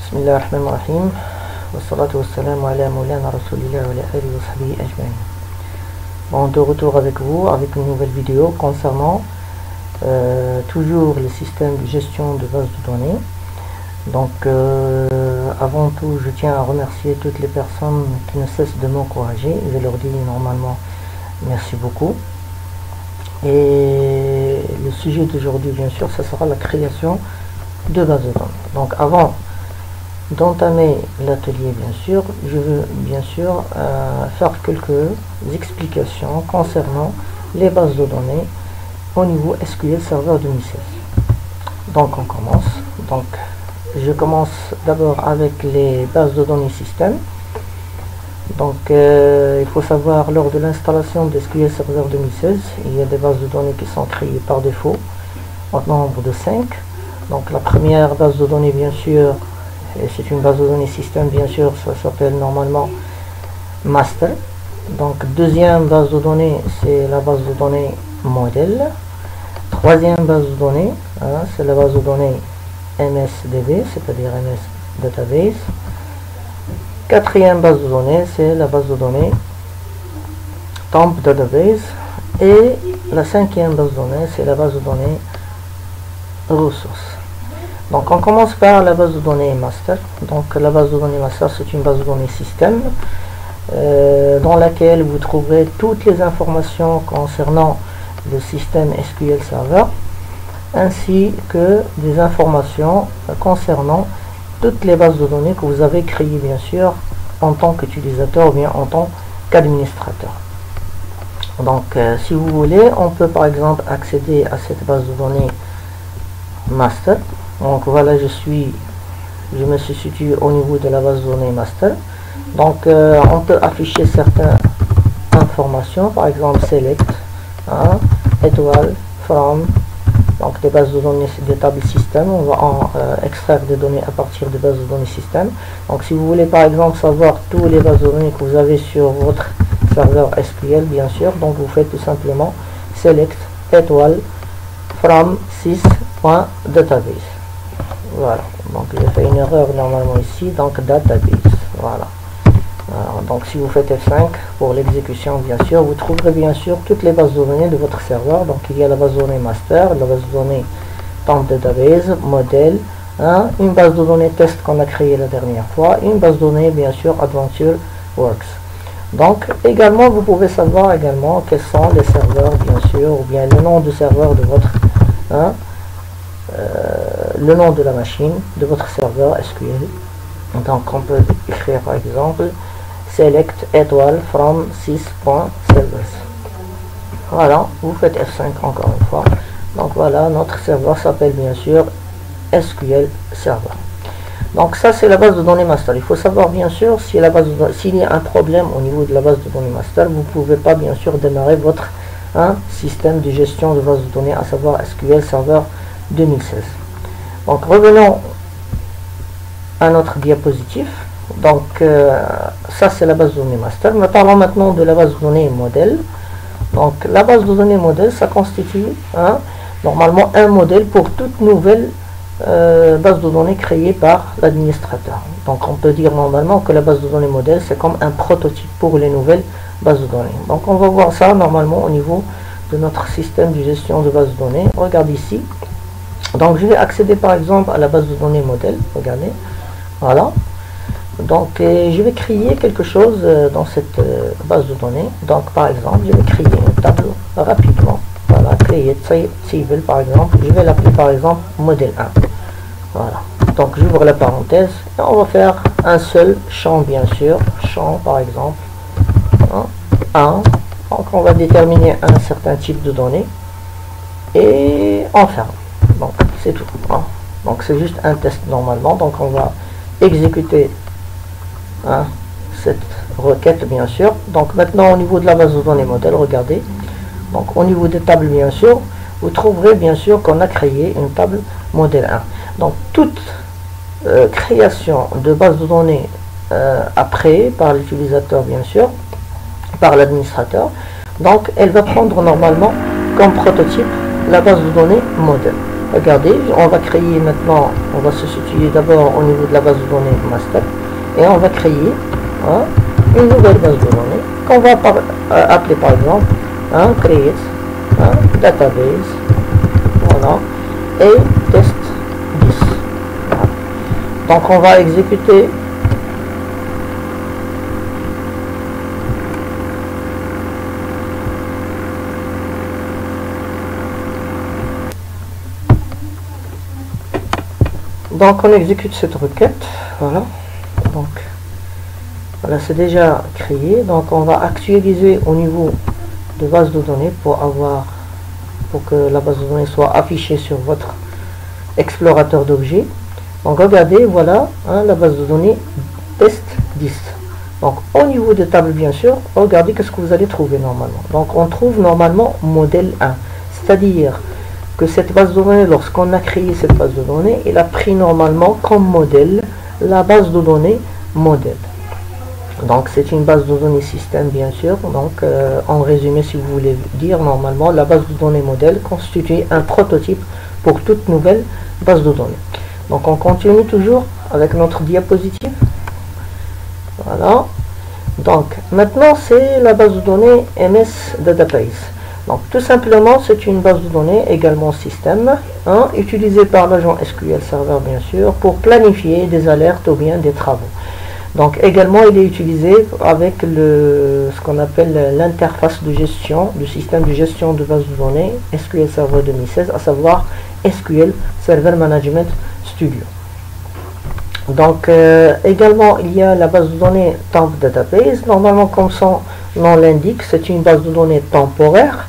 Bismillahirrahmanirrahim. Wassalatu wassalamu ala maulana rasulillah wa ala alihi wa sahbihi ajma'in. Bon, de retour avec vous avec une nouvelle vidéo concernant toujours le système de gestion de base de données. Donc avant tout, je tiens à remercier toutes les personnes qui ne cessent de m'encourager. Je leur dis normalement merci beaucoup. Et le sujet d'aujourd'hui, bien sûr, ça sera la création de base de données. Donc avant d'entamer l'atelier, bien sûr, je veux bien sûr faire quelques explications concernant les bases de données au niveau SQL Server 2016. Donc on commence. Donc je commence d'abord avec les bases de données système. Donc il faut savoir, lors de l'installation de SQL Server 2016, il y a des bases de données qui sont créées par défaut en nombre de 5. Donc la première base de données, bien sûr, c'est une base de données système, bien sûr, ça s'appelle normalement master. Donc deuxième base de données, c'est la base de données modèle. Troisième base de données, c'est la base de données MSDB, c'est-à-dire MS Database. Quatrième base de données, c'est la base de données Temp Database. Et la cinquième base de données, c'est la base de données ressources. Donc on commence par la base de données master. Donc la base de données master, c'est une base de données système dans laquelle vous trouverez toutes les informations concernant le système SQL Server, ainsi que des informations concernant toutes les bases de données que vous avez créées, bien sûr, en tant qu'utilisateur ou bien en tant qu'administrateur. Donc si vous voulez, on peut par exemple accéder à cette base de données master. Donc voilà, je me suis situé au niveau de la base de données master. Donc on peut afficher certaines informations, par exemple select, étoile, from, donc des bases de données, des tables système. On va extraire des données à partir des bases de données système. Donc si vous voulez par exemple savoir tous les bases de données que vous avez sur votre serveur SQL, bien sûr, donc vous faites tout simplement select, étoile, from 6.database. Voilà, donc j'ai fait une erreur normalement ici, donc database, voilà. Alors, donc si vous faites F5 pour l'exécution, bien sûr, vous trouverez bien sûr toutes les bases de données de votre serveur. Donc il y a la base de données master, la base de données Temp Database, modèle, une base de données test qu'on a créée la dernière fois, une base de données bien sûr Adventure Works. Donc également vous pouvez savoir également quels sont les serveurs, bien sûr, ou bien le nom de serveur de votre le nom de la machine de votre serveur SQL. Donc on peut écrire par exemple select étoile from 6.servers. Voilà, vous faites F5 encore une fois. Donc voilà, notre serveur s'appelle bien sûr SQL Server. Donc ça c'est la base de données master. Il faut savoir bien sûr si s'il y a un problème au niveau de la base de données master, vous ne pouvez pas bien sûr démarrer votre système de gestion de base de données, à savoir SQL Server 2016. Donc revenons à notre diapositive. Donc ça c'est la base de données master. Mais parlons maintenant de la base de données modèle. Donc la base de données modèle, ça constitue normalement un modèle pour toute nouvelle base de données créée par l'administrateur. Donc on peut dire normalement que la base de données modèle, c'est comme un prototype pour les nouvelles bases de données. Donc on va voir ça normalement au niveau de notre système de gestion de base de données. Regardez ici. Donc je vais accéder par exemple à la base de données modèle. Regardez, voilà. Donc je vais créer quelque chose dans cette base de données. Donc par exemple, je vais créer une table rapidement. Voilà, créer table par exemple. Je vais l'appeler par exemple modèle 1. Voilà. Donc j'ouvre la parenthèse et on va faire un seul champ, bien sûr. Champ par exemple 1. Donc on va déterminer un certain type de données et on ferme. Donc c'est tout. Donc c'est juste un test normalement. Donc on va exécuter cette requête, bien sûr. Donc maintenant au niveau de la base de données modèle, regardez. Donc au niveau des tables, bien sûr, vous trouverez bien sûr qu'on a créé une table modèle 1. Donc toute création de base de données après par l'utilisateur, bien sûr, par l'administrateur, donc elle va prendre normalement comme prototype la base de données modèle. regardez, on va créer maintenant, on va se situer d'abord au niveau de la base de données master, et on va créer une nouvelle base de données qu'on va appeler par exemple create database, voilà, et test 10. Voilà. Donc on va exécuter donc on exécute cette requête, voilà, donc voilà, c'est déjà créé. Donc on va actualiser au niveau de base de données pour que la base de données soit affichée sur votre explorateur d'objets. Donc regardez, voilà la base de données test 10. Donc au niveau des tables, bien sûr, regardez qu'est-ce que vous allez trouver normalement. Donc on trouve normalement modèle 1, c'est-à-dire que cette base de données, lorsqu'on a créé cette base de données, il a pris normalement comme modèle la base de données modèle. Donc c'est une base de données système, bien sûr. Donc en résumé, si vous voulez dire, normalement la base de données modèle constitue un prototype pour toute nouvelle base de données. Donc on continue toujours avec notre diapositive. Voilà. Donc maintenant c'est la base de données MS Database. Donc tout simplement c'est une base de données également système, utilisée par l'agent SQL Server, bien sûr, pour planifier des alertes ou bien des travaux. Donc également il est utilisé avec ce qu'on appelle l'interface de gestion du système de gestion de base de données SQL Server 2016, à savoir SQL Server Management Studio. Donc également il y a la base de données Temp Database. Normalement, comme son nom l'indique, c'est une base de données temporaire.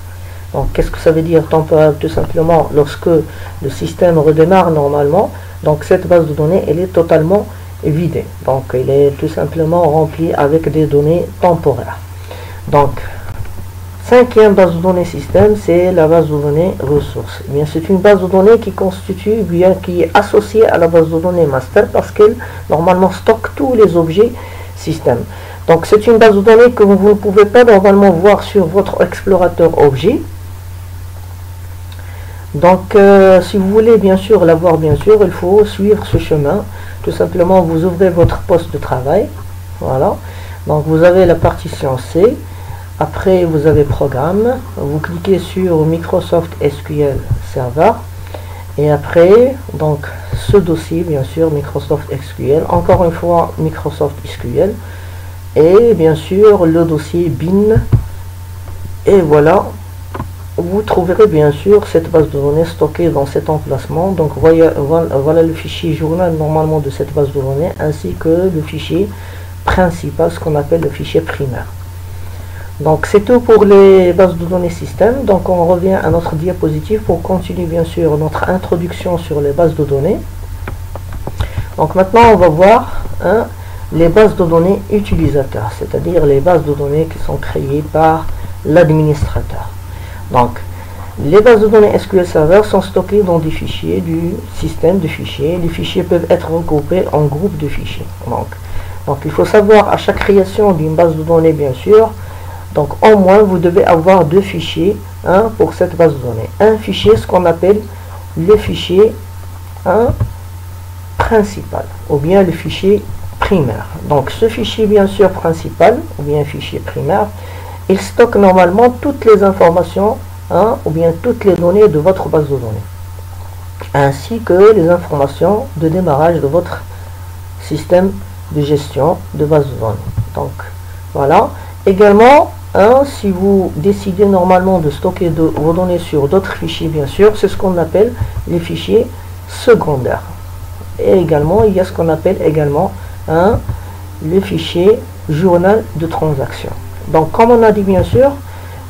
Donc qu'est-ce que ça veut dire temporaire? Tout simplement lorsque le système redémarre normalement, donc cette base de données elle est totalement vidée, donc il est tout simplement rempli avec des données temporaires. Donc cinquième base de données système, c'est la base de données ressources. Eh bien, c'est une base de données qui constitue, bien qui est associée à la base de données master, parce qu'elle normalement stocke tous les objets système. Donc c'est une base de données que vous ne pouvez pas normalement voir sur votre explorateur objet. Donc si vous voulez bien sûr la voir, bien sûr il faut suivre ce chemin. Tout simplement vous ouvrez votre poste de travail, voilà, donc vous avez la partition C, après vous avez programme, vous cliquez sur Microsoft SQL Server, et après donc ce dossier, bien sûr Microsoft SQL, encore une fois Microsoft SQL, et bien sûr le dossier bin, et voilà, vous trouverez bien sûr cette base de données stockée dans cet emplacement. Donc voilà le fichier journal normalement de cette base de données, ainsi que le fichier principal, ce qu'on appelle le fichier primaire. Donc c'est tout pour les bases de données système. Donc on revient à notre diapositive pour continuer bien sûr notre introduction sur les bases de données. Donc maintenant on va voir les bases de données utilisateurs, c'est-à-dire les bases de données qui sont créées par l'administrateur. Donc, les bases de données SQL Server sont stockées dans des fichiers du système de fichiers. Les fichiers peuvent être regroupés en groupes de fichiers. Donc il faut savoir à chaque création d'une base de données, bien sûr, donc au moins vous devez avoir deux fichiers pour cette base de données. Un fichier, ce qu'on appelle le fichier principal, ou bien le fichier primaire. Donc ce fichier, bien sûr, principal, ou bien fichier primaire, il stocke normalement toutes les informations ou bien toutes les données de votre base de données, ainsi que les informations de démarrage de votre système de gestion de base de données. Donc voilà. Également, si vous décidez normalement de stocker vos données sur d'autres fichiers, bien sûr, c'est ce qu'on appelle les fichiers secondaires. Et également, il y a ce qu'on appelle également le fichier journal de transaction. Donc comme on a dit, bien sûr,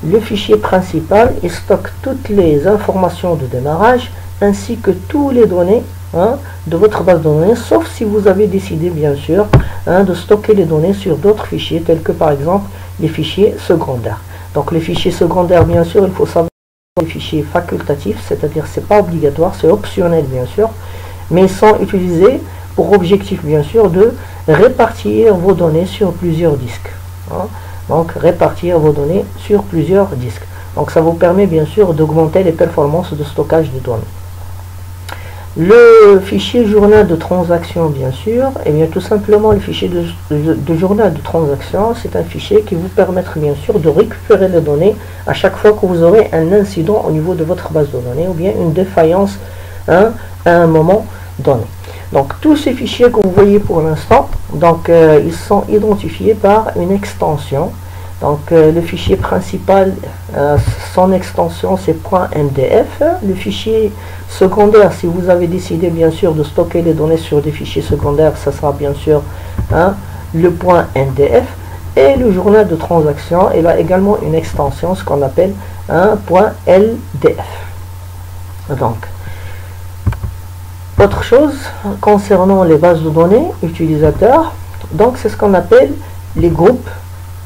le fichier principal il stocke toutes les informations de démarrage ainsi que toutes les données de votre base de données, sauf si vous avez décidé bien sûr de stocker les données sur d'autres fichiers tels que par exemple les fichiers secondaires. Donc les fichiers secondaires, bien sûr, il faut savoir les fichiers facultatifs, c'est-à-dire c'est pas obligatoire, c'est optionnel bien sûr, mais ils sont utilisés pour objectif bien sûr de répartir vos données sur plusieurs disques. Donc répartir vos données sur plusieurs disques. Donc ça vous permet bien sûr d'augmenter les performances de stockage des données. Le fichier journal de transaction, bien sûr, et bien tout simplement le fichier de journal de transaction, c'est un fichier qui vous permettra bien sûr de récupérer les données à chaque fois que vous aurez un incident au niveau de votre base de données ou bien une défaillance à un moment donné. Donc tous ces fichiers que vous voyez pour l'instant, donc ils sont identifiés par une extension. Donc le fichier principal, son extension c'est .mdf. Le fichier secondaire, si vous avez décidé bien sûr de stocker les données sur des fichiers secondaires, ça sera bien sûr le .mdf. Et le journal de transaction, il a également une extension, ce qu'on appelle un .ldf. Donc, autre chose concernant les bases de données utilisateurs, donc c'est ce qu'on appelle les groupes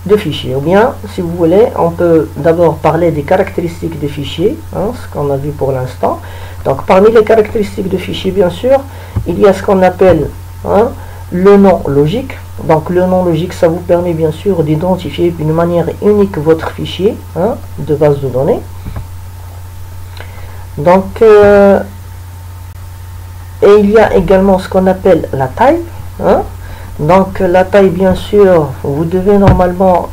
de fichiers, ou bien si vous voulez on peut d'abord parler des caractéristiques des fichiers, ce qu'on a vu pour l'instant. Donc parmi les caractéristiques de fichiers, bien sûr il y a ce qu'on appelle le nom logique. Donc le nom logique, ça vous permet bien sûr d'identifier d'une manière unique votre fichier de base de données. Donc et il y a également ce qu'on appelle la taille. Donc la taille, bien sûr, vous devez normalement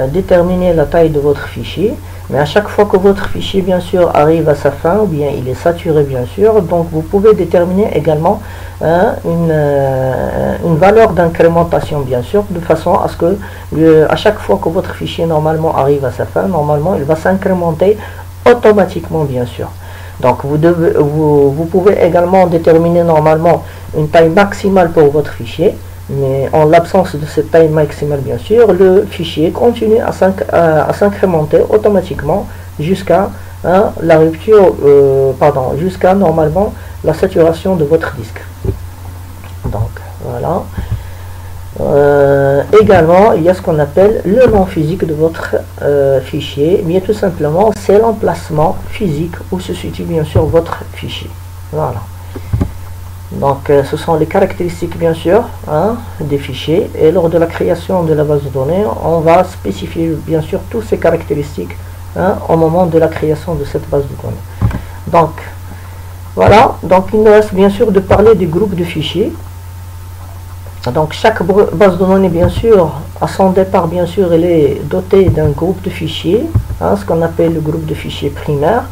déterminer la taille de votre fichier, mais à chaque fois que votre fichier bien sûr arrive à sa fin ou bien il est saturé bien sûr, donc vous pouvez déterminer également une valeur d'incrémentation bien sûr, de façon à ce que à chaque fois que votre fichier normalement arrive à sa fin, normalement il va s'incrémenter automatiquement bien sûr. Donc vous pouvez également déterminer normalement une taille maximale pour votre fichier. Mais en l'absence de cette taille maximale, bien sûr, le fichier continue à s'incrémenter automatiquement jusqu'à la rupture, jusqu'à normalement la saturation de votre disque. Donc voilà. Également, il y a ce qu'on appelle le nom physique de votre fichier. Mais tout simplement, c'est l'emplacement physique où se situe bien sûr votre fichier. Voilà. Donc ce sont les caractéristiques bien sûr des fichiers, et lors de la création de la base de données on va spécifier bien sûr toutes ces caractéristiques au moment de la création de cette base de données. Donc voilà, donc il nous reste bien sûr de parler du groupe de fichiers. Donc chaque base de données bien sûr à son départ bien sûr elle est dotée d'un groupe de fichiers, ce qu'on appelle le groupe de fichiers primaire.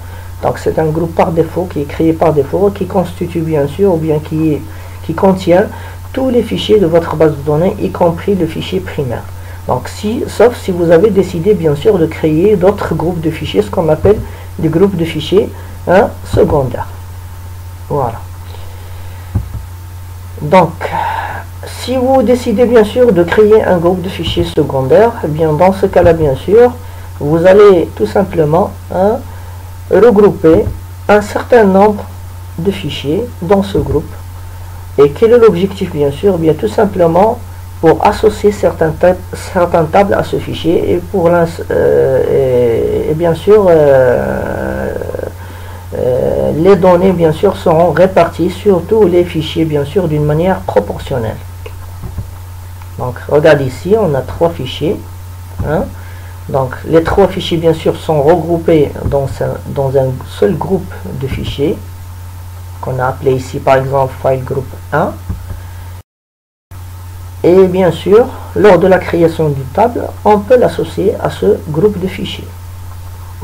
Donc c'est un groupe par défaut, qui est créé par défaut, qui constitue bien sûr, ou bien qui contient tous les fichiers de votre base de données, y compris le fichier primaire. Donc sauf si vous avez décidé bien sûr de créer d'autres groupes de fichiers, ce qu'on appelle des groupes de fichiers secondaires. Voilà. Donc, si vous décidez bien sûr de créer un groupe de fichiers secondaires, eh bien dans ce cas-là bien sûr, vous allez tout simplement regrouper un certain nombre de fichiers dans ce groupe. Et quel est l'objectif bien sûr? Bien tout simplement pour associer certaines tables à ce fichier, et pour bien sûr les données bien sûr seront réparties sur tous les fichiers bien sûr d'une manière proportionnelle. Donc regardez ici, on a trois fichiers. Donc les trois fichiers bien sûr sont regroupés dans un seul groupe de fichiers qu'on a appelé ici par exemple file group 1. Et bien sûr lors de la création d'une table on peut l'associer à ce groupe de fichiers.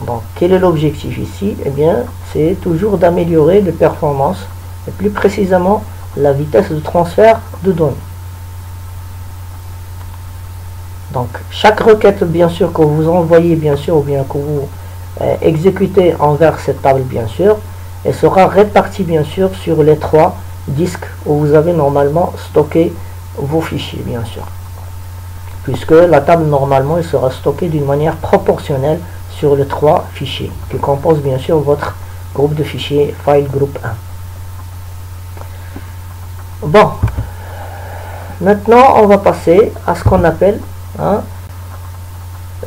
Donc quel est l'objectif ici? Eh bien c'est toujours d'améliorer les performances et plus précisément la vitesse de transfert de données. Donc chaque requête bien sûr que vous envoyez bien sûr ou bien que vous exécutez envers cette table bien sûr, elle sera répartie bien sûr sur les trois disques où vous avez normalement stocké vos fichiers bien sûr, puisque la table normalement elle sera stockée d'une manière proportionnelle sur les trois fichiers qui composent bien sûr votre groupe de fichiers file group 1. Bon, maintenant on va passer à ce qu'on appelle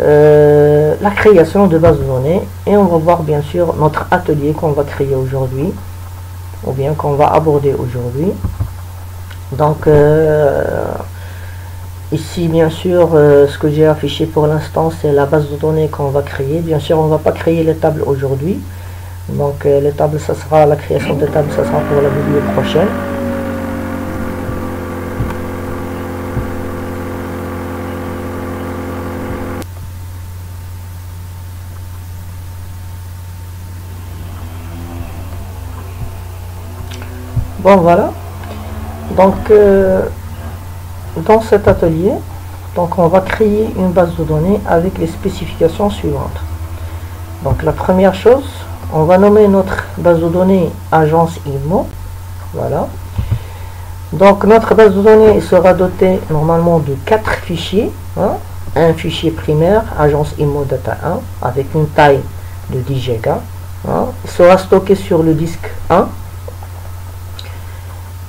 la création de bases de données, et on va voir bien sûr notre atelier qu'on va créer aujourd'hui ou bien qu'on va aborder aujourd'hui. Donc ici bien sûr ce que j'ai affiché pour l'instant c'est la base de données qu'on va créer. Bien sûr on ne va pas créer les tables aujourd'hui, Donc les tables, ça sera la création de tables, ça sera pour la vidéo prochaine. Bon voilà, donc dans cet atelier, donc on va créer une base de données avec les spécifications suivantes. Donc la première chose, on va nommer notre base de données agence IMO. Voilà. Donc notre base de données sera dotée normalement de 4 fichiers. Hein. Un fichier primaire, agence IMO data 1, avec une taille de 10 Go. Hein. Il sera stocké sur le disque 1.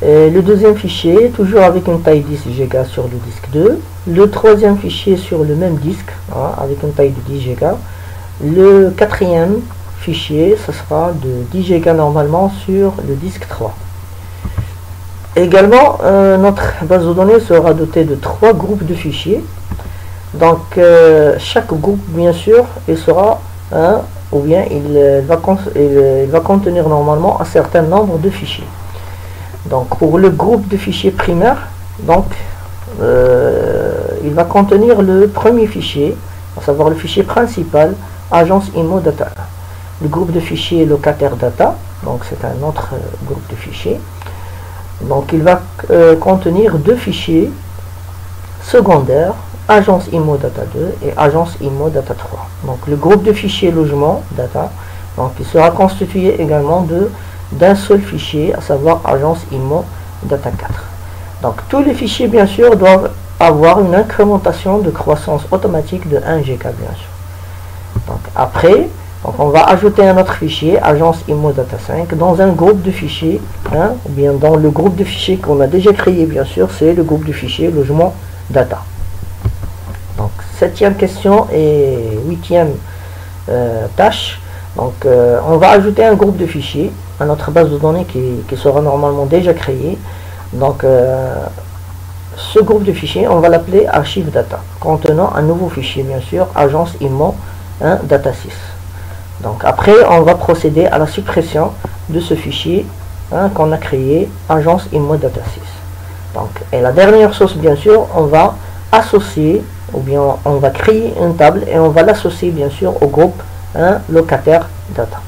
Et le deuxième fichier, toujours avec une taille 10 Go sur le disque 2. Le troisième fichier sur le même disque, hein, avec une taille de 10 Go. Le quatrième fichier, ce sera de 10 Go normalement sur le disque 3. Également, notre base de données sera dotée de 3 groupes de fichiers. Donc, chaque groupe, bien sûr, il sera, ou bien il va contenir normalement un certain nombre de fichiers. Donc pour le groupe de fichiers primaire, donc il va contenir le premier fichier, à savoir le fichier principal, agence IMO data 1. Le groupe de fichiers locataire data, donc c'est un autre groupe de fichiers. Donc il va contenir 2 fichiers secondaires, agence IMO data 2 et agence IMO data 3. Donc le groupe de fichiers logement data, donc il sera constitué également d'un seul fichier, à savoir agence IMO data 4. Donc tous les fichiers bien sûr doivent avoir une incrémentation de croissance automatique de 1 Go bien sûr. Donc après, donc on va ajouter un autre fichier, agence IMO data 5, dans un groupe de fichiers, ou bien dans le groupe de fichiers qu'on a déjà créé bien sûr, c'est le groupe de fichiers logement data. Donc 7e question et 8e tâche. Donc on va ajouter un groupe de fichiers à notre base de données qui sera normalement déjà créée. Donc ce groupe de fichiers, on va l'appeler archive data, contenant un nouveau fichier bien sûr, agence IMO data 6. Donc après on va procéder à la suppression de ce fichier qu'on a créé, agence IMO data 6. Donc, et la dernière chose bien sûr, on va associer, ou bien on va créer une table et on va l'associer bien sûr au groupe locataire data.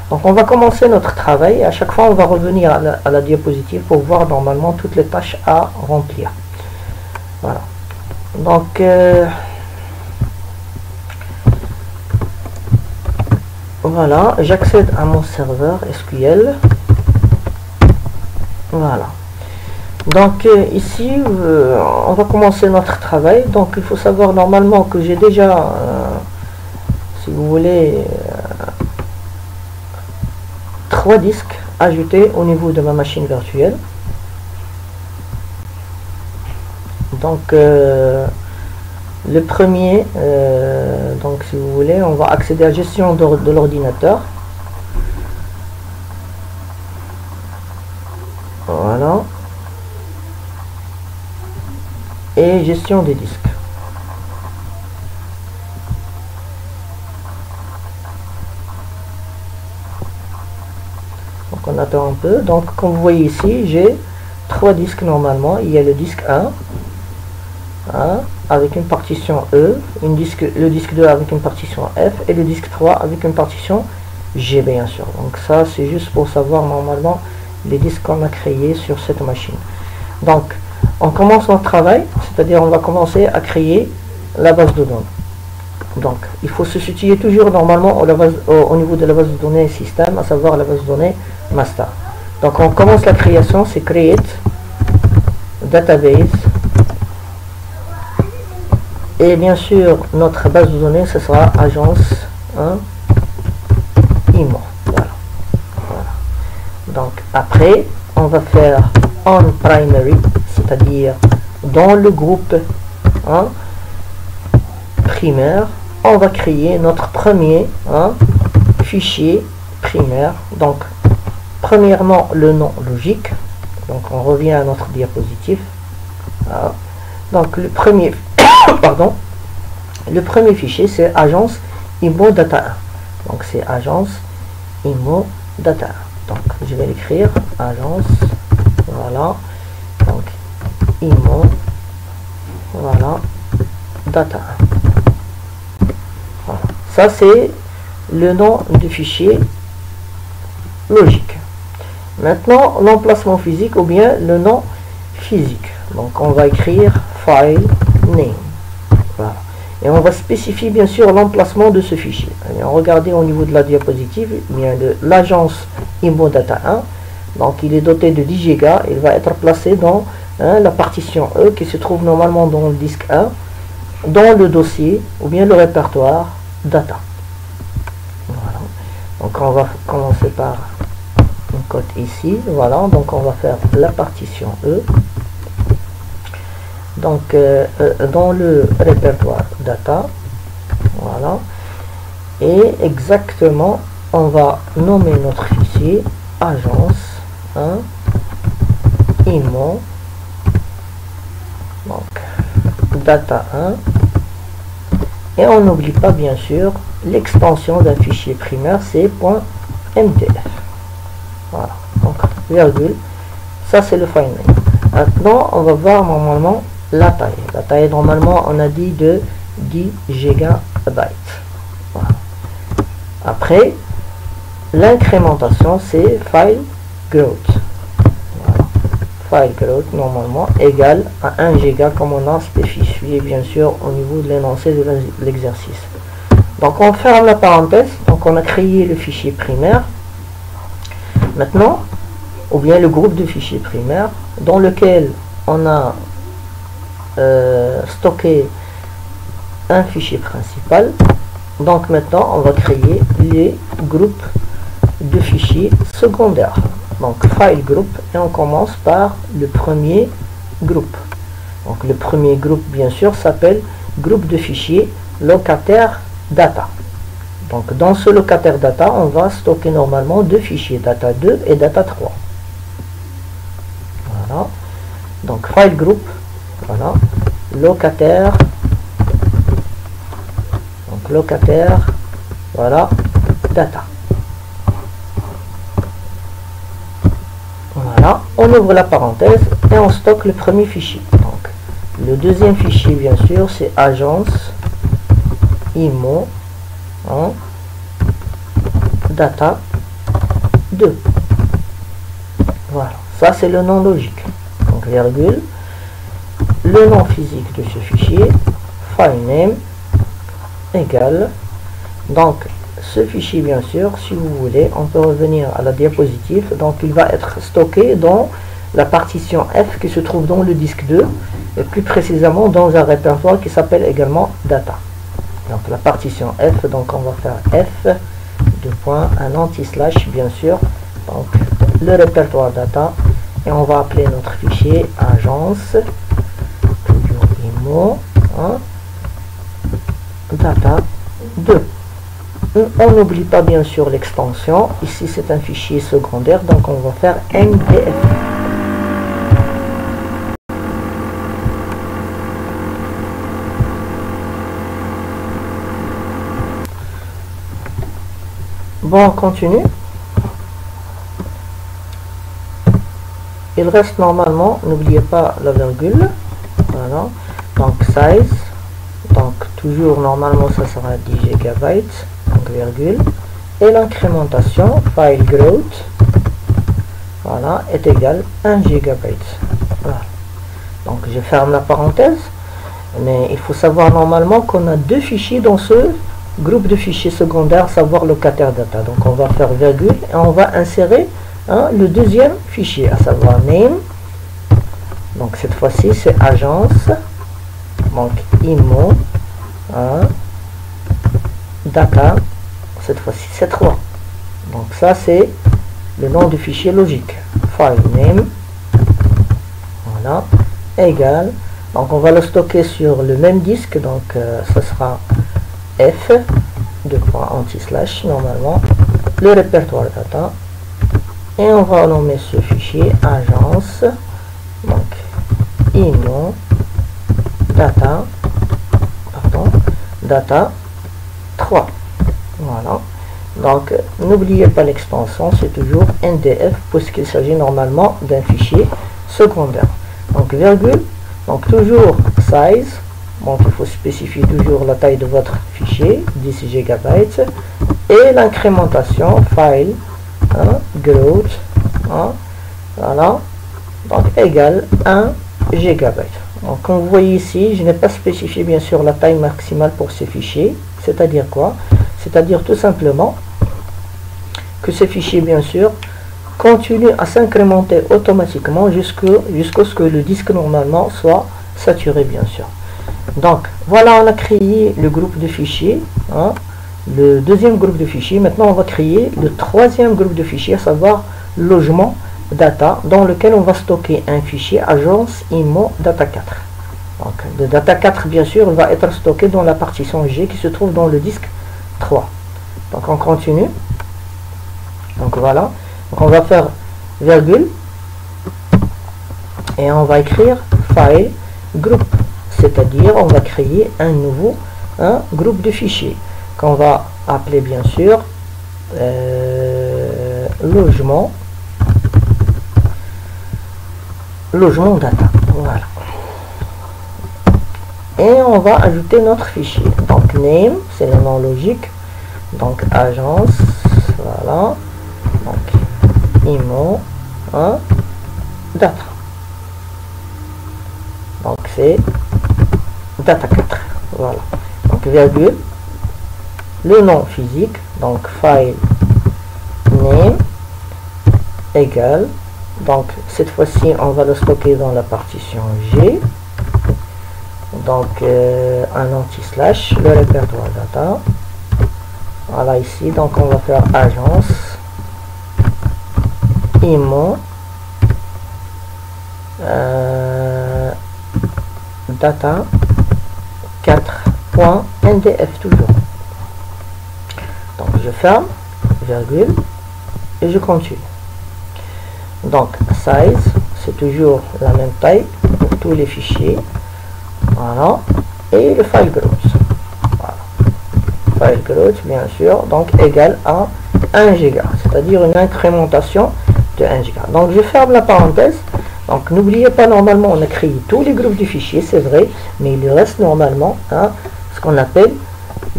Donc on va commencer notre travail et à chaque fois on va revenir à la diapositive pour voir normalement toutes les tâches à remplir. Voilà. Donc voilà, j'accède à mon serveur SQL. Voilà. Donc ici on va commencer notre travail. Donc il faut savoir normalement que j'ai déjà si vous voulez 3 disques ajoutés au niveau de ma machine virtuelle. Donc le premier, donc si vous voulez, on va accéder à gestion de l'ordinateur. Voilà. Et gestion des disques. Donc on attend un peu. Donc comme vous voyez ici, j'ai 3 disques normalement. Il y a le disque 1 avec une partition E, le disque 2 avec une partition F et le disque 3 avec une partition G bien sûr. Donc ça c'est juste pour savoir normalement les disques qu'on a créés sur cette machine. Donc on commence notre travail, c'est-à-dire on va commencer à créer la base de données. Donc il faut se situer toujours normalement au niveau de la base de données système, à savoir la base de données master. Donc on commence la création, c'est create database. Et bien sûr, notre base de données, ce sera agence IMO. Voilà. Donc après, on va faire on primary, c'est-à-dire dans le groupe primaire, on va créer notre premier fichier primaire. Donc premièrement, le nom logique. Donc on revient à notre diapositive. Voilà. Donc le premier pardon, le premier fichier c'est agence IMO data 1. Donc c'est agence IMO data. Donc je vais l'écrire agence, voilà, donc IMO, voilà, data. Voilà. Ça c'est le nom du fichier logique. Maintenant l'emplacement physique ou bien le nom physique. Donc on va écrire file name. Voilà. Et on va spécifier bien sûr l'emplacement de ce fichier. Alors, regardez au niveau de la diapositive, bien de l'agence IMO Data 1. Donc il est doté de 10 Go. Il va être placé dans la partition E qui se trouve normalement dans le disque 1, dans le dossier ou bien le répertoire data. Voilà. Donc on va commencer par un code ici. Voilà. Donc on va faire la partition E. Donc dans le répertoire data, voilà, et exactement on va nommer notre fichier agence IMO, donc data 1, et on n'oublie pas bien sûr l'extension d'un fichier primaire, c'est .mdf. Voilà, donc virgule, ça c'est le file name. Maintenant on va voir normalement la taille. La taille normalement on a dit de 10 GB. Voilà. Après l'incrémentation c'est file growth. Voilà. File growth normalement égale à 1 Go comme on a spécifié bien sûr au niveau de l'énoncé de l'exercice. Donc on ferme la parenthèse. Donc on a créé le fichier primaire. Maintenant, ou bien le groupe de fichiers primaires dans lequel on a stocké un fichier principal. Donc maintenant on va créer les groupes de fichiers secondaires. Donc file group, et on commence par le premier groupe. Donc le premier groupe bien sûr s'appelle groupe de fichiers locataire data. Donc dans ce locataire data on va stocker normalement deux fichiers, data 2 et data 3. Voilà. Donc file group, voilà, locataire, donc locataire, voilà, data. Voilà, on ouvre la parenthèse et on stocke le premier fichier. Donc le deuxième fichier bien sûr c'est agence IMO data 2. Voilà, ça c'est le nom logique. Donc virgule, le nom physique de ce fichier, file name égale, donc ce fichier bien sûr, si vous voulez, on peut revenir à la diapositive. Donc il va être stocké dans la partition F qui se trouve dans le disque 2 et plus précisément dans un répertoire qui s'appelle également data. Donc la partition F, donc on va faire F de point, un anti-slash bien sûr, donc le répertoire data, et on va appeler notre fichier agence, toujours IMO, data 2. On n'oublie pas bien sûr l'extension, ici c'est un fichier secondaire, donc on va faire MDF. Bon, on continue. Il reste normalement, n'oubliez pas la virgule. Voilà. Donc size, donc toujours normalement ça sera 10 GB, donc virgule. Et l'incrémentation, file growth, voilà, est égal à 1 GB. Voilà. Donc je ferme la parenthèse, mais il faut savoir normalement qu'on a deux fichiers dans ce groupe de fichiers secondaires, savoir locataire data. Donc on va faire virgule et on va insérer le deuxième fichier, à savoir name. Donc cette fois-ci c'est agence, donc IMO data, cette fois-ci c'est 3. Donc ça c'est le nom du fichier logique, file name, voilà, égal, donc on va le stocker sur le même disque, donc ce sera F de point anti-slash normalement le répertoire data, et on va nommer ce fichier agence, donc IMO data, pardon, data 3. Voilà. Donc, n'oubliez pas l'extension, c'est toujours NDF, puisqu'il s'agit normalement d'un fichier secondaire. Donc, virgule, donc toujours size, donc il faut spécifier toujours la taille de votre fichier, 10 GB, et l'incrémentation, file, growth, voilà, donc égale 1 GB. Donc, comme vous voyez ici, je n'ai pas spécifié bien sûr la taille maximale pour ce fichier, c'est-à-dire quoi? C'est-à-dire tout simplement que ce fichier, bien sûr, continue à s'incrémenter automatiquement jusqu'à ce que le disque normalement soit saturé, bien sûr. Donc, voilà, on a créé le groupe de fichiers, le deuxième groupe de fichiers. Maintenant, on va créer le troisième groupe de fichiers, à savoir logement data, dans lequel on va stocker un fichier agence IMO data 4. Donc, le data 4, bien sûr, va être stocké dans la partition G qui se trouve dans le disque 3. Donc, on continue. Donc voilà, donc on va faire virgule et on va écrire file group, c'est-à-dire on va créer un nouveau groupe de fichiers qu'on va appeler bien sûr logement data. Voilà, et on va ajouter notre fichier. Donc name, c'est le nom logique, donc agence, voilà. Donc, IMO data. Donc, c'est data 4. Voilà. Donc, virgule. Le nom physique. Donc, file name égale. Donc, cette fois-ci, on va le stocker dans la partition G. Donc, un anti-slash. Le répertoire data. Voilà, ici. Donc, on va faire agence. IMO data 4.ndf toujours. Donc je ferme, virgule, et je continue. Donc size, c'est toujours la même taille pour tous les fichiers. Voilà, et le file growth. Voilà. File growth, bien sûr, donc égal à 1 giga, c'est-à-dire une incrémentation de 1 giga. Donc je ferme la parenthèse. Donc n'oubliez pas, normalement on a créé tous les groupes de fichiers, c'est vrai, mais il reste normalement ce qu'on appelle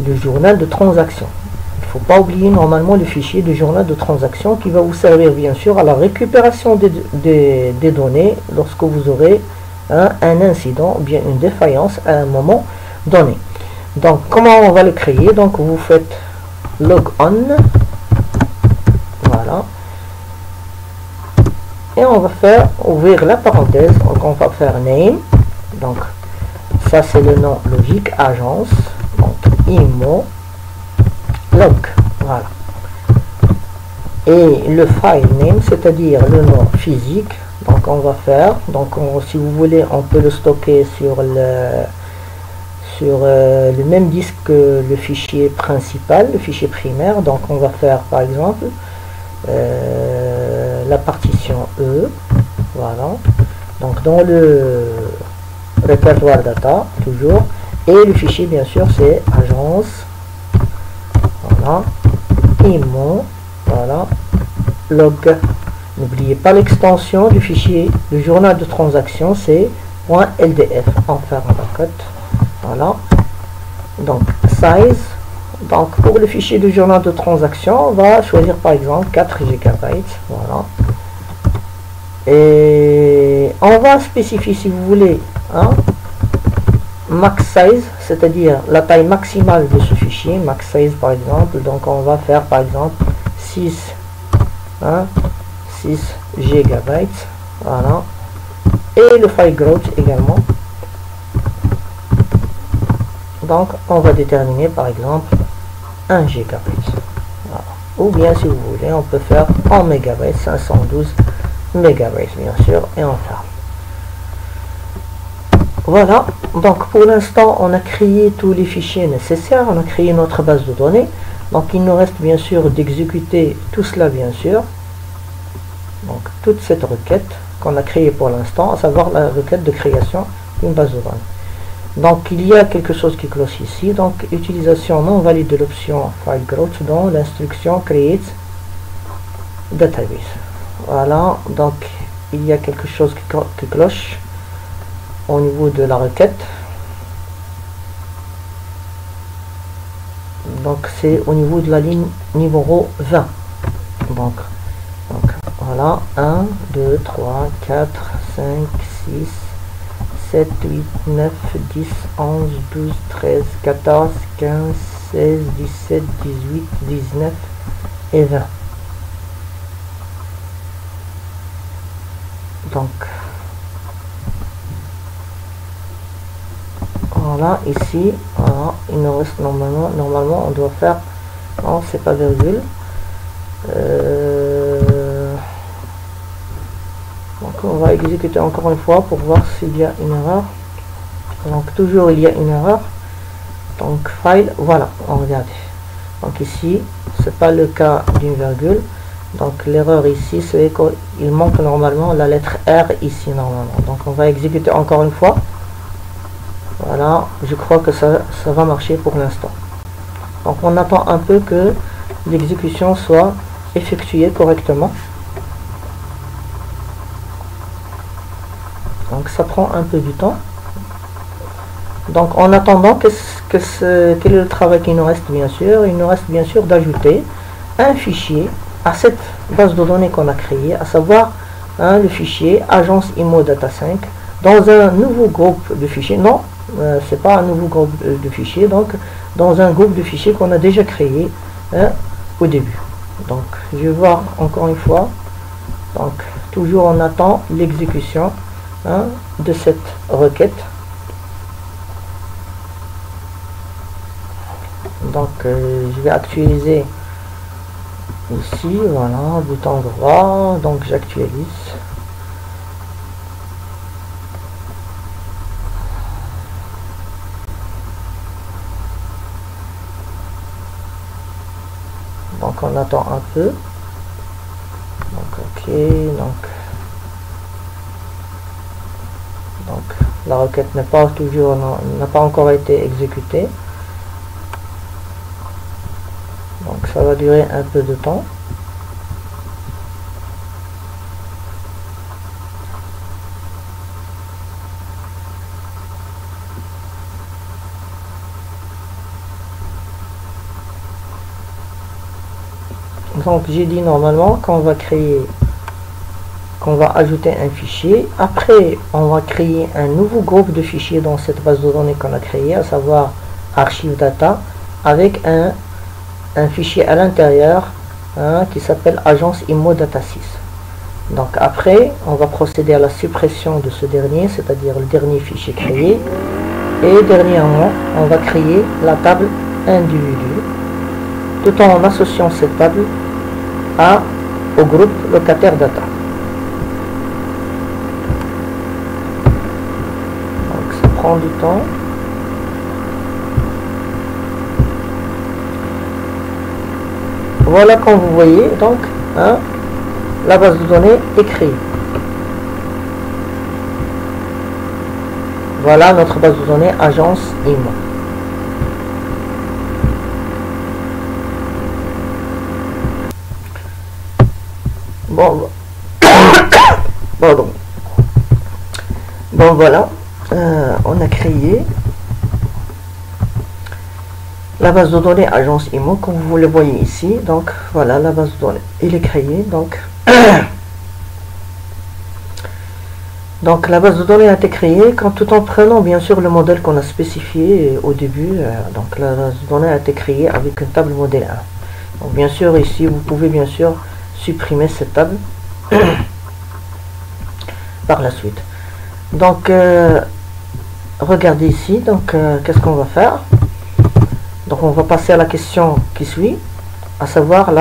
le journal de transaction. Il ne faut pas oublier normalement le fichier de journal de transaction qui va vous servir bien sûr à la récupération des données lorsque vous aurez un incident ou bien une défaillance à un moment donné. Donc comment on va le créer? Donc vous faites log on, voilà, et on va faire ouvrir la parenthèse. Donc on va faire name, donc ça c'est le nom logique, agence, donc IMO log, voilà, et le file name, c'est-à-dire le nom physique. Donc on va faire, donc si vous voulez on peut le stocker sur le même disque que le fichier principal, le fichier primaire. Donc on va faire par exemple la partition E, voilà, donc dans le répertoire data toujours, et le fichier bien sûr c'est agence, voilà, IMO, voilà, log. N'oubliez pas l'extension du fichier du journal de transaction, c'est .ldf, on ferme la cote. Voilà, donc size, donc pour le fichier du journal de transaction on va choisir par exemple 4 GB, voilà, et on va spécifier si vous voulez max size, c'est-à-dire la taille maximale de ce fichier, max size par exemple. Donc on va faire par exemple 6 GB, voilà, et le file growth également. Donc on va déterminer par exemple 1 GB, voilà. Ou bien si vous voulez on peut faire en mégabytes, 512 mégabytes bien sûr, et on ferme. Voilà, donc pour l'instant on a créé tous les fichiers nécessaires, on a créé notre base de données. Donc il nous reste bien sûr d'exécuter tout cela bien sûr. Donc toute cette requête qu'on a créée pour l'instant, à savoir la requête de création d'une base de données. Donc il y a quelque chose qui cloche ici, donc utilisation non valide de l'option file growth dans l'instruction create database. Voilà, donc il y a quelque chose qui cloche au niveau de la requête. Donc c'est au niveau de la ligne numéro 20. Donc voilà, 1, 2, 3, 4, 5, 6, 7, 8, 9, 10, 11, 12, 13, 14, 15, 16, 17, 18, 19 et 20. Donc voilà, ici, voilà, il nous reste normalement on doit faire, non c'est pas virgule, donc on va exécuter encore une fois pour voir s'il y a une erreur. Donc toujours il y a une erreur, donc file, voilà, on regarde, donc ici c'est pas le cas d'une virgule, donc l'erreur ici c'est qu'il manque normalement la lettre R ici normalement. Donc on va exécuter encore une fois. Voilà, je crois que ça va marcher pour l'instant. Donc on attend un peu que l'exécution soit effectuée correctement. Donc ça prend un peu du temps. Donc en attendant, quel est le travail qui nous reste bien sûr? Il nous reste bien sûr d'ajouter un fichier à cette base de données qu'on a créée, à savoir le fichier agence IMO Data 5 dans un nouveau groupe de fichiers. Non, c'est pas un nouveau groupe de fichiers, donc dans un groupe de fichiers qu'on a déjà créé au début. Donc je vais voir encore une fois. Donc toujours on attend l'exécution de cette requête. Donc je vais actualiser ici, voilà, bouton droit, donc j'actualise. Donc on attend un peu. Donc ok, donc la requête n'a pas encore été exécutée. Donc ça va durer un peu de temps. Donc j'ai dit normalement qu'on va ajouter un fichier. Après on va créer un nouveau groupe de fichiers dans cette base de données qu'on a créé, à savoir archive data, avec un fichier à l'intérieur qui s'appelle agence IMO Data 6. Donc après on va procéder à la suppression de ce dernier, c'est-à-dire le dernier fichier créé, et dernièrement on va créer la table individu, tout en associant cette table au groupe locataire data. Donc ça prend du temps. Voilà, comme vous voyez, donc la base de données est créée. Voilà notre base de données agence IMO. Bon, pardon. Bon voilà, on a créé la base de données agence IMO, comme vous le voyez ici. Donc voilà, la base de données, elle est créée. Donc la base de données a été créée tout en prenant bien sûr le modèle qu'on a spécifié au début. Donc la base de données a été créée avec une table modèle 1. Donc bien sûr ici vous pouvez bien sûr supprimer cette table par la suite. Donc regardez ici, donc qu'est-ce qu'on va faire? Donc on va passer à la question qui suit, à savoir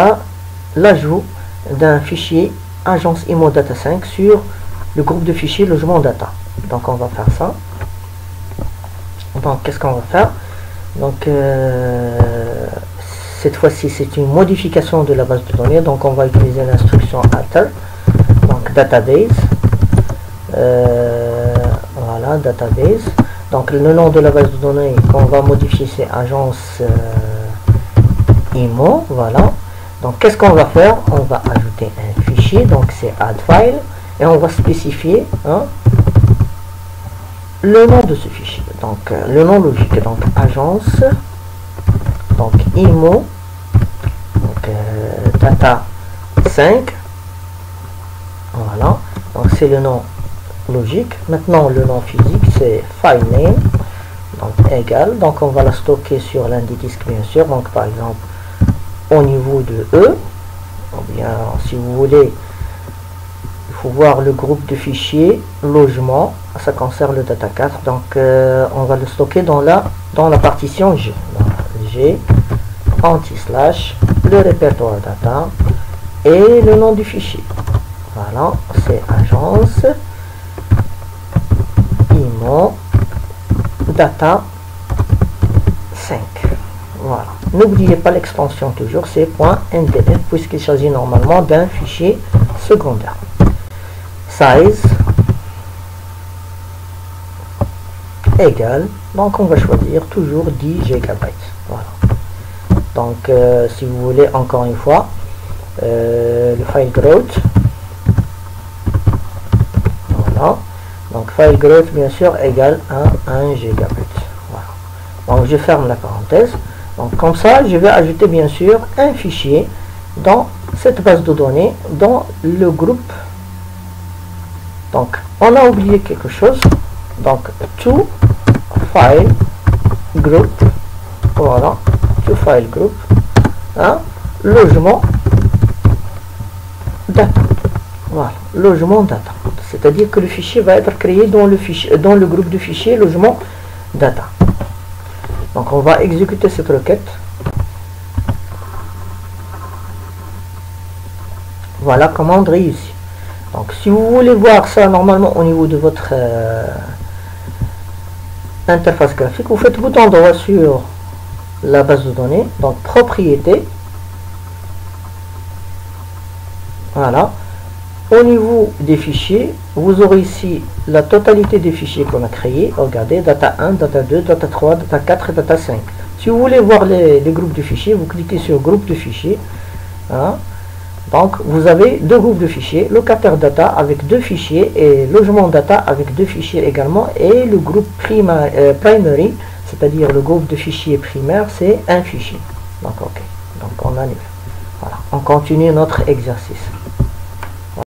l'ajout d'un fichier agence IMO Data 5 sur le groupe de fichiers logement data. Donc on va faire ça. Donc qu'est-ce qu'on va faire? Donc cette fois-ci c'est une modification de la base de données, donc on va utiliser l'instruction alter, donc database, voilà, database. Donc le nom de la base de données qu'on va modifier, c'est agence IMO, voilà. Donc qu'est-ce qu'on va faire? On va ajouter un fichier, donc c'est add file, et on va spécifier le nom de ce fichier, donc le nom logique, donc agence, donc IMO, donc data 5, voilà, donc c'est le nom logique. Maintenant le nom physique c'est file name, donc égal, donc on va la stocker sur l'un des disques bien sûr, donc par exemple au niveau de E, ou bien si vous voulez, il faut voir le groupe de fichiers logement, ça concerne le data 4, donc on va le stocker dans la partition G, donc G anti-slash le répertoire data et le nom du fichier, voilà, c'est agence IMO data 5, voilà. N'oubliez pas l'extension toujours, c'est .ndf puisqu'il s'agit normalement d'un fichier secondaire. Size égal, donc on va choisir toujours 10 GB, voilà. Donc si vous voulez encore une fois le file growth, voilà, donc file growth bien sûr égale à 1 GB, voilà. Donc je ferme la parenthèse. Donc comme ça je vais ajouter bien sûr un fichier dans cette base de données dans le groupe. Donc on a oublié quelque chose, donc to file group, voilà, to file group, logement data, voilà, logement data, c'est à dire que le fichier va être créé dans le groupe de fichiers logement data. Donc on va exécuter cette requête, voilà, commande réussie. Donc si vous voulez voir ça normalement au niveau de votre interface graphique, vous faites bouton droit sur la base de données, donc propriété, voilà. Au niveau des fichiers, vous aurez ici la totalité des fichiers qu'on a créés. Regardez, data 1, data 2, data 3, data 4 et data 5. Si vous voulez voir les groupes de fichiers, vous cliquez sur groupe de fichiers, donc vous avez deux groupes de fichiers, locataire data avec deux fichiers et logement data avec deux fichiers également, et le groupe primary, c'est-à-dire le groupe de fichiers primaire, c'est un fichier. Donc ok, donc on annule. Voilà, on continue notre exercice. Voilà.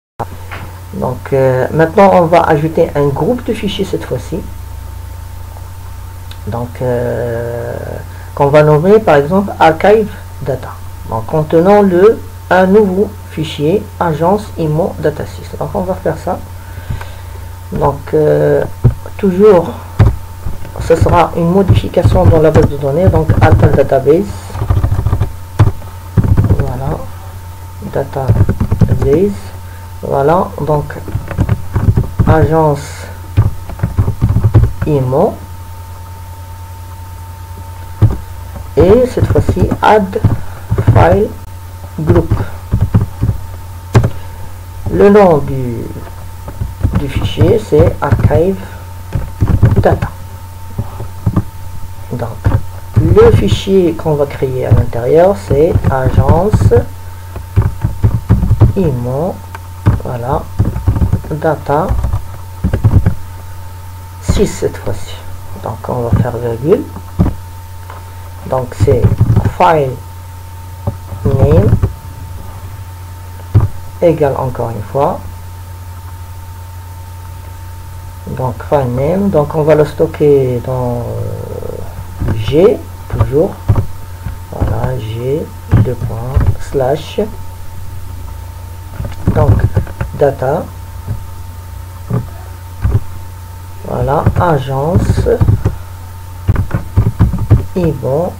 Donc maintenant on va ajouter un groupe de fichiers cette fois-ci, donc qu'on va nommer par exemple archive data, donc contenant un nouveau fichier agence IMO data 6. Donc on va faire ça. Donc toujours ce sera une modification dans la base de données, donc alter database, voilà, database, voilà, donc agence IMO, et cette fois-ci add file group. Le nom du fichier c'est archive data. Donc le fichier qu'on va créer à l'intérieur c'est agence IMO, voilà, data 6 cette fois-ci. Donc on va faire virgule, donc c'est file name égale encore une fois, donc file name, donc on va le stocker dans G toujours, voilà, G slash, donc data, voilà, agence IMO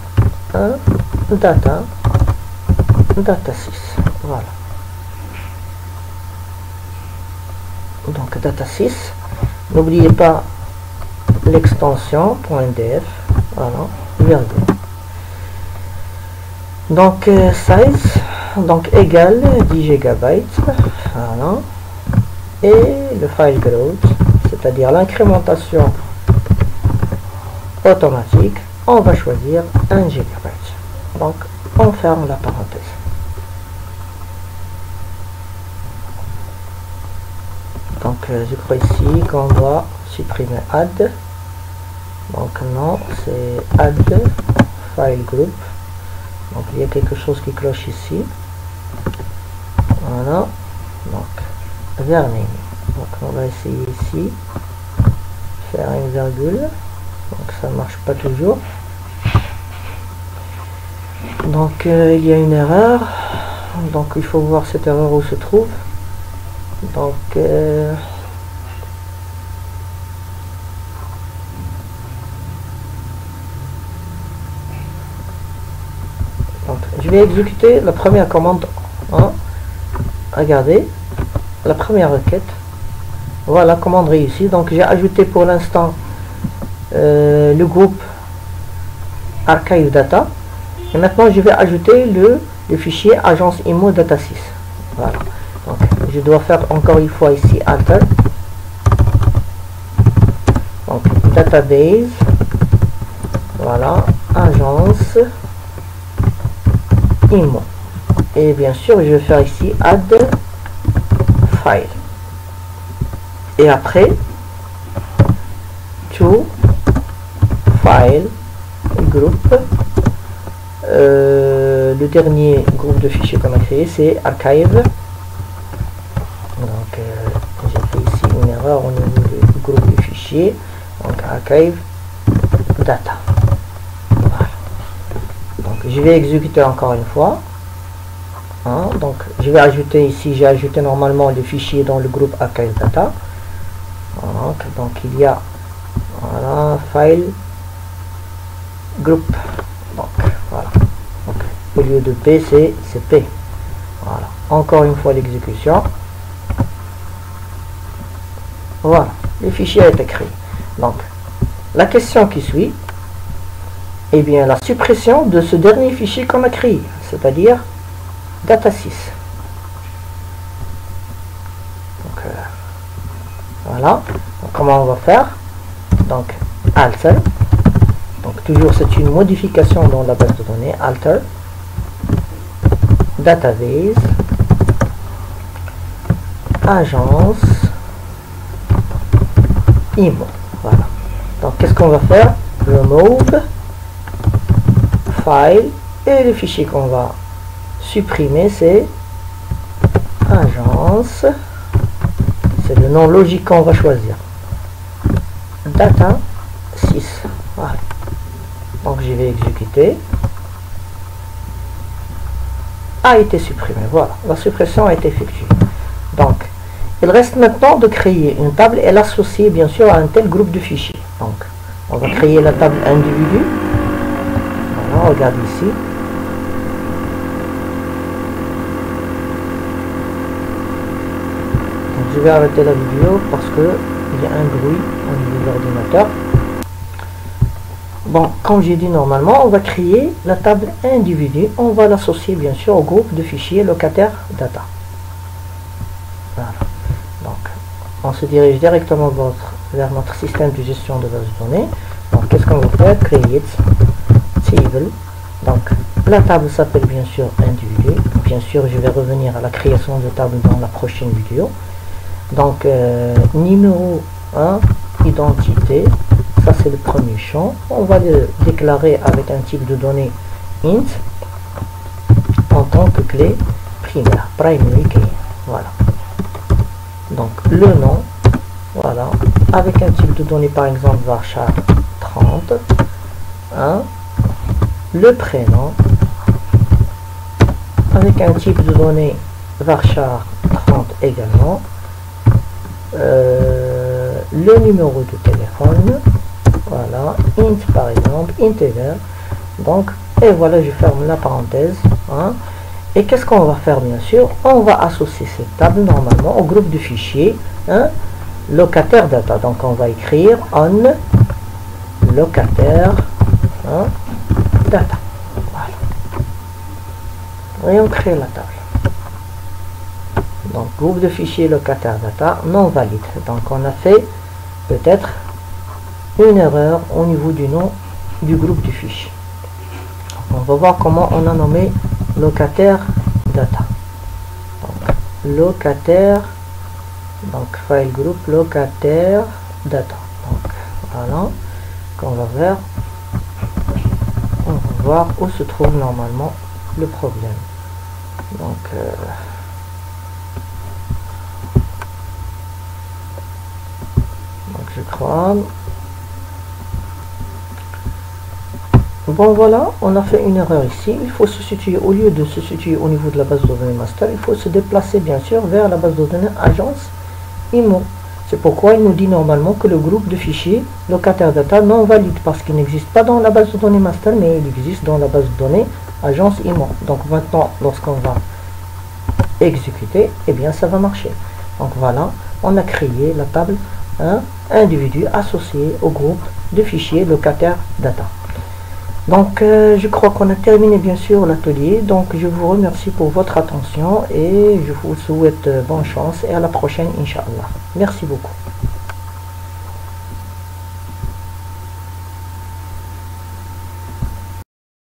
data 6, voilà. Donc data 6, n'oubliez pas l'extension .df, voilà, virgule. Donc size, donc égal 10 GB, voilà, et le file growth, c'est-à-dire l'incrémentation automatique, on va choisir un generate. Donc on ferme la parenthèse. Donc je crois ici qu'on doit supprimer add. Donc non, c'est add file group. Donc il y a quelque chose qui cloche ici. Voilà. Donc vers name. Donc on va essayer ici faire une virgule. Donc ça marche pas toujours. Donc il y a une erreur. Donc il faut voir cette erreur où se trouve. Donc je vais exécuter la première commande. Hein. Regardez la première requête. Voilà, commande réussie. Donc j'ai ajouté pour l'instant le groupe archive data. Et maintenant je vais ajouter le fichier agence IMO data 6. Voilà. Donc je dois faire encore une fois ici alter. Donc database. Voilà, agence IMO. Et bien sûr je vais faire ici add file. Et après to file group. Le dernier groupe de fichiers qu'on a créé, c'est archive. Donc j'ai fait ici une erreur au niveau du groupe de fichiers. Donc archive data. Voilà. Donc je vais exécuter encore une fois. Hein, donc je vais ajouter ici, j'ai ajouté normalement le fichier dans le groupe archive data. Donc il y a voilà, file group. Donc voilà. Donc, au lieu de P, c'est P. Voilà. Encore une fois l'exécution. Voilà. Le fichier a été créé. Donc la question qui suit, eh bien la suppression de ce dernier fichier qu'on a créé, c'est-à-dire data 6. Donc voilà. Donc, comment on va faire? Donc alter. Donc toujours c'est une modification dans la base de données. Alter database agence IMO. Voilà. Donc qu'est-ce qu'on va faire? Remove file, et le fichier qu'on va supprimer c'est agence, c'est le nom logique qu'on va choisir, data 6. Voilà. Donc je vais exécuter, a été supprimé. Voilà, la suppression a été effectuée. Donc il reste maintenant de créer une table et l'associer bien sûr à un tel groupe de fichiers. Donc on va créer la table individu. Voilà, regarde ici. Donc, je vais arrêter la vidéo parce que il y a un bruit au niveau de l'ordinateur. Bon, comme j'ai dit, normalement on va créer la table individu, on va l'associer bien sûr au groupe de fichiers locataire data. Voilà. Donc on se dirige directement vers notre système de gestion de base de données. Donc qu'est-ce qu'on va faire? Create table. Donc la table s'appelle bien sûr individu. Bien sûr je vais revenir à la création de table dans la prochaine vidéo. Donc numéro 1, identité. Ça c'est le premier champ. On va le déclarer avec un type de données int en tant que clé primaire, primary key. Voilà. Donc le nom, voilà, avec un type de données par exemple varchar 30. Hein, le prénom avec un type de données varchar 30 également. Le numéro de téléphone. Voilà, int par exemple, integer. Donc, et voilà, je ferme la parenthèse. Hein. Et qu'est-ce qu'on va faire bien sûr? On va associer cette table normalement au groupe de fichiers hein, locataire data. Donc, on va écrire on locataire hein, data. Voilà. Et on crée la table. Donc, groupe de fichiers locataire data non valide. Donc, on a fait peut-être une erreur au niveau du nom du groupe du fichier. On va voir comment on a nommé locataire data. Donc, locataire, donc file group locataire data. Donc voilà, qu'on va faire, on va voir où se trouve normalement le problème. Donc je crois. Bon voilà, on a fait une erreur ici. Il faut se situer, au lieu de se situer au niveau de la base de données master, il faut se déplacer bien sûr vers la base de données agence IMO. C'est pourquoi il nous dit normalement que le groupe de fichiers locataire data non valide, parce qu'il n'existe pas dans la base de données master, mais il existe dans la base de données agence IMO. Donc maintenant, lorsqu'on va exécuter, eh bien ça va marcher. Donc voilà, on a créé la table individu associé au groupe de fichiers locataire data. Donc je crois qu'on a terminé bien sûr l'atelier. Donc je vous remercie pour votre attention et je vous souhaite bonne chance et à la prochaine, Inch'Allah. Merci beaucoup.